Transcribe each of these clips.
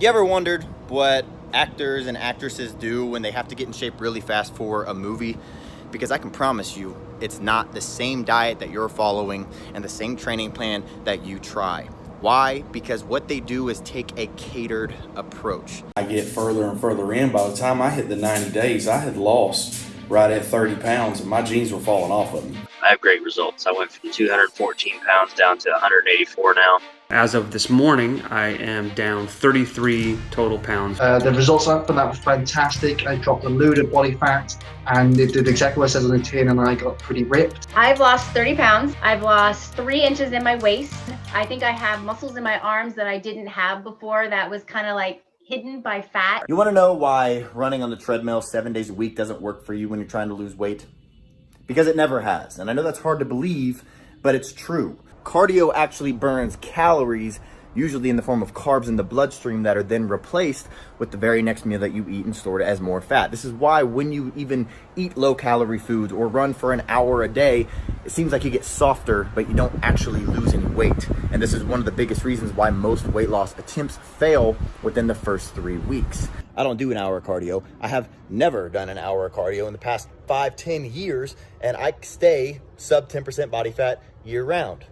You ever wondered what actors and actresses do when they have to get in shape really fast for a movie? Because I can promise you, it's not the same diet that you're following and the same training plan that you try. Why? Because what they do is take a catered approach. I get further and further in. By the time I hit the 90 days, I had lost right at 30 pounds and my jeans were falling off of me. I have great results. I went from 214 pounds down to 184 now. As of this morning, I am down 33 total pounds. The results from that was fantastic. I dropped a load of body fat and it did exactly what it says on the tin, and I got pretty ripped. I've lost 30 pounds. I've lost 3 inches in my waist. I think I have muscles in my arms that I didn't have before that was kind of like hidden by fat. You want to know why running on the treadmill 7 days a week doesn't work for you when you're trying to lose weight? Because it never has. And I know that's hard to believe, but it's true. Cardio actually burns calories, usually in the form of carbs in the bloodstream that are then replaced with the very next meal that you eat and stored as more fat. This is why when you even eat low-calorie foods or run for an hour a day, it seems like you get softer, but you don't actually lose any weight. And this is one of the biggest reasons why most weight loss attempts fail within the first 3 weeks. I don't do an hour of cardio. I have never done an hour of cardio in the past 5-10 years, and I stay sub 10% body fat year round.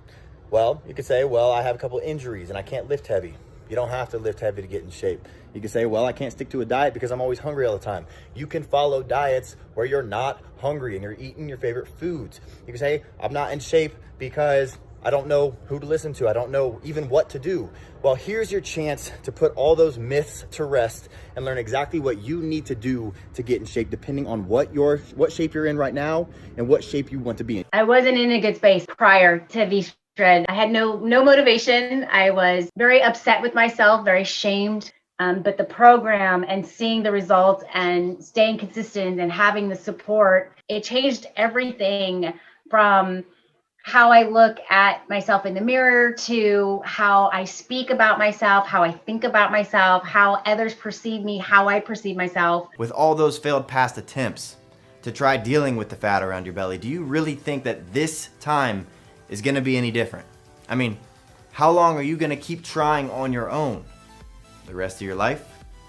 Well, you could say, well, I have a couple injuries and I can't lift heavy. You don't have to lift heavy to get in shape. You could say, well, I can't stick to a diet because I'm always hungry all the time. You can follow diets where you're not hungry and you're eating your favorite foods. You can say, I'm not in shape because I don't know who to listen to. I don't know even what to do. Well, here's your chance to put all those myths to rest and learn exactly what you need to do to get in shape, depending on what shape you're in right now and what shape you want to be in. I wasn't in a good space prior to these I had no motivation. I was very upset with myself, very shamed. But the program and seeing the results and staying consistent and having the support, it changed everything from how I look at myself in the mirror to how I speak about myself, how I think about myself, how others perceive me, how I perceive myself. With all those failed past attempts to try dealing with the fat around your belly, do you really think that this time is gonna be any different? I mean, how long are you gonna keep trying on your own? The rest of your life?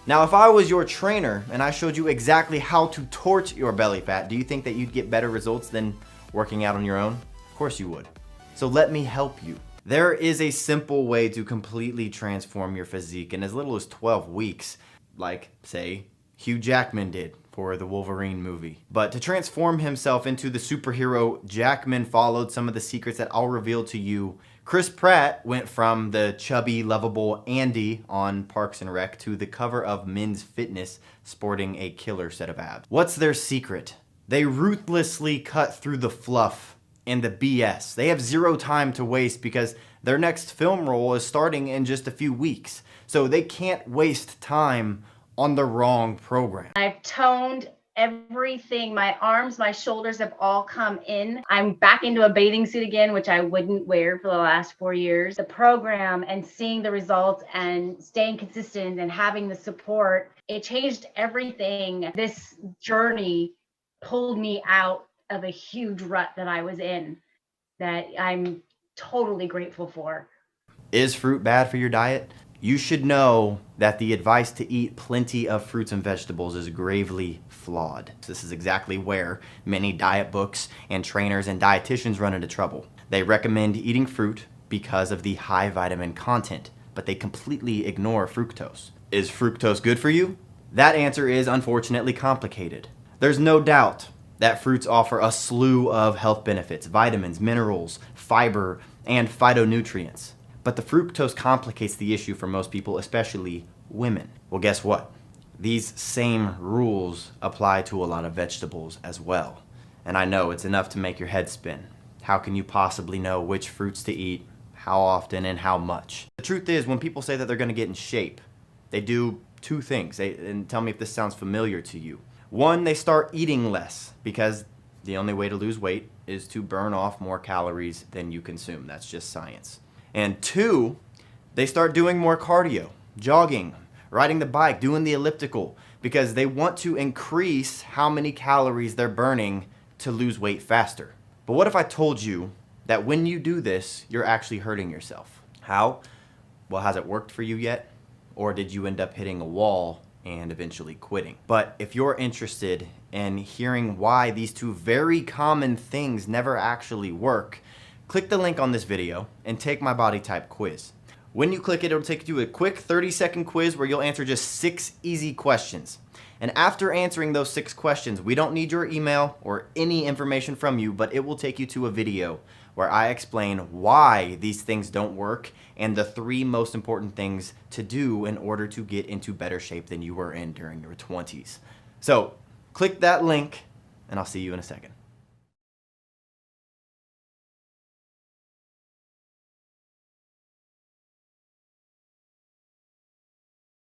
Now, if I was your trainer and I showed you exactly how to torch your belly fat, do you think that you'd get better results than working out on your own? Of course you would. So let me help you. There is a simple way to completely transform your physique in as little as 12 weeks, like, say, Hugh Jackman did for the Wolverine movie. But to transform himself into the superhero, Jackman followed some of the secrets that I'll reveal to you. Chris Pratt went from the chubby, lovable Andy on Parks and Rec to the cover of Men's Fitness sporting a killer set of abs. What's their secret? They ruthlessly cut through the fluff and the BS. They have zero time to waste because their next film role is starting in just a few weeks. So they can't waste time on the wrong program. I've toned everything. My arms, my shoulders have all come in. I'm back into a bathing suit again, which I wouldn't wear for the last 4 years. The program and seeing the results and staying consistent and having the support, it changed everything. This journey pulled me out of a huge rut that I was in that I'm totally grateful for. Is fruit bad for your diet? You should know that the advice to eat plenty of fruits and vegetables is gravely flawed. This is exactly where many diet books and trainers and dietitians run into trouble. They recommend eating fruit because of the high vitamin content, but they completely ignore fructose. Is fructose good for you? That answer is unfortunately complicated. There's no doubt that fruits offer a slew of health benefits, vitamins, minerals, fiber, and phytonutrients. But the fructose complicates the issue for most people, especially women. Well, guess what? These same rules apply to a lot of vegetables as well. And I know it's enough to make your head spin. How can you possibly know which fruits to eat, how often, and how much? The truth is, when people say that they're gonna get in shape, they do two things. And tell me if this sounds familiar to you. One, they start eating less because the only way to lose weight is to burn off more calories than you consume. That's just science. And two, they start doing more cardio, jogging, riding the bike, doing the elliptical, because they want to increase how many calories they're burning to lose weight faster. But what if I told you that when you do this, you're actually hurting yourself? How? Well, has it worked for you yet? or did you end up hitting a wall and eventually quitting? But if you're interested in hearing why these two very common things never actually work, click the link on this video and take my body type quiz. When you click it, it'll take you to a quick 30-second quiz where you'll answer just 6 easy questions. And after answering those 6 questions, we don't need your email or any information from you, but it will take you to a video where I explain why these things don't work and the 3 most important things to do in order to get into better shape than you were in during your 20s. So click that link and I'll see you in a second.